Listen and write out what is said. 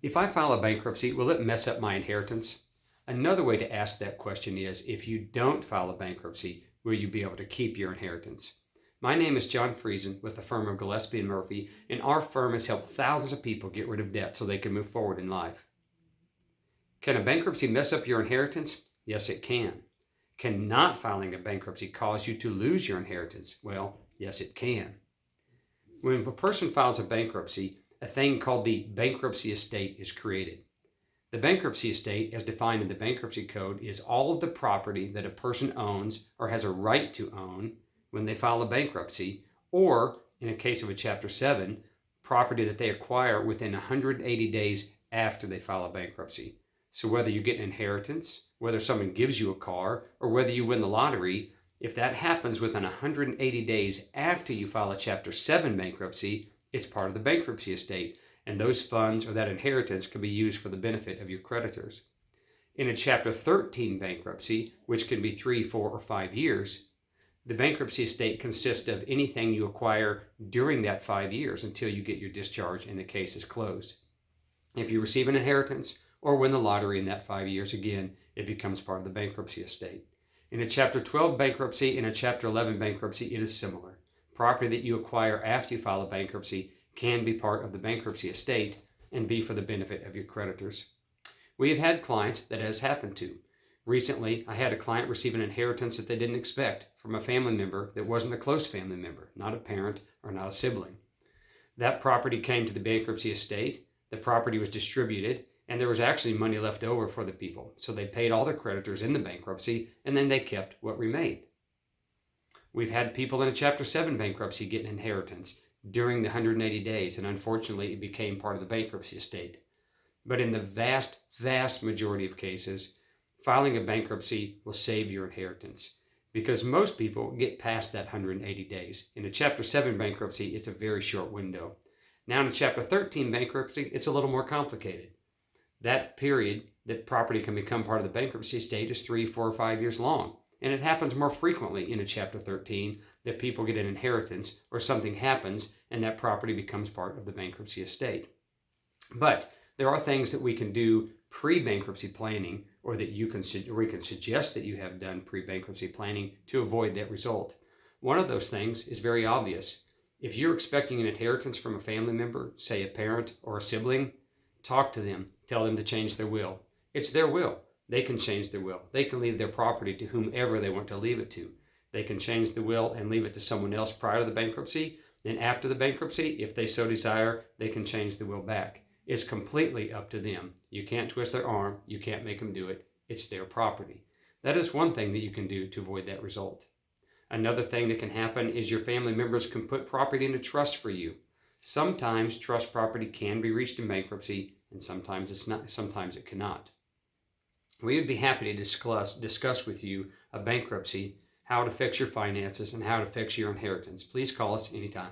If I file a bankruptcy, will it mess up my inheritance? Another way to ask that question is, if you don't file a bankruptcy, will you be able to keep your inheritance? My name is John Friesen with the firm of Gillespie Murphy, and our firm has helped thousands of people get rid of debt so they can move forward in life. Can a bankruptcy mess up your inheritance? Yes, it can. Can not filing a bankruptcy cause you to lose your inheritance? Well, yes, it can. When a person files a bankruptcy, a thing called the bankruptcy estate is created. The bankruptcy estate, as defined in the Bankruptcy Code, is all of the property that a person owns or has a right to own when they file a bankruptcy, or, in a case of a Chapter 7, property that they acquire within 180 days after they file a bankruptcy. So whether you get an inheritance, whether someone gives you a car, or whether you win the lottery, if that happens within 180 days after you file a Chapter 7 bankruptcy, it's part of the bankruptcy estate, and those funds or that inheritance can be used for the benefit of your creditors. In a Chapter 13 bankruptcy, which can be 3, 4, or 5 years, the bankruptcy estate consists of anything you acquire during that 5 years until you get your discharge and the case is closed. If you receive an inheritance or win the lottery in that 5 years, again, it becomes part of the bankruptcy estate. In a Chapter 12 bankruptcy and a Chapter 11 bankruptcy, it is similar. Property that you acquire after you file a bankruptcy can be part of the bankruptcy estate and be for the benefit of your creditors. We have had clients that has happened to. Recently, I had a client receive an inheritance that they didn't expect from a family member that wasn't a close family member, not a parent or not a sibling. That property came to the bankruptcy estate, the property was distributed, and there was actually money left over for the people. So they paid all their creditors in the bankruptcy, and then they kept what remained. We've had people in a Chapter 7 bankruptcy get an inheritance during the 180 days, and unfortunately it became part of the bankruptcy estate. But in the vast, vast majority of cases, filing a bankruptcy will save your inheritance because most people get past that 180 days. In a Chapter 7 bankruptcy, it's a very short window. Now in a Chapter 13 bankruptcy, it's a little more complicated. That period that property can become part of the bankruptcy estate is 3, 4, or 5 years long. And it happens more frequently in a Chapter 13 that people get an inheritance or something happens and that property becomes part of the bankruptcy estate. But there are things that we can do pre-bankruptcy planning or we can suggest that you have done pre-bankruptcy planning to avoid that result. One of those things is very obvious. If you're expecting an inheritance from a family member, say a parent or a sibling, talk to them. Tell them to change their will. It's their will. They can change their will. They can leave their property to whomever they want to leave it to. They can change the will and leave it to someone else prior to the bankruptcy. Then after the bankruptcy, if they so desire, they can change the will back. It's completely up to them. You can't twist their arm. You can't make them do it. It's their property. That is one thing that you can do to avoid that result. Another thing that can happen is your family members can put property into trust for you. Sometimes trust property can be reached in bankruptcy, and sometimes it's not. Sometimes it cannot. We would be happy to discuss with you a bankruptcy, how to fix your finances, and how to fix your inheritance. Please call us anytime.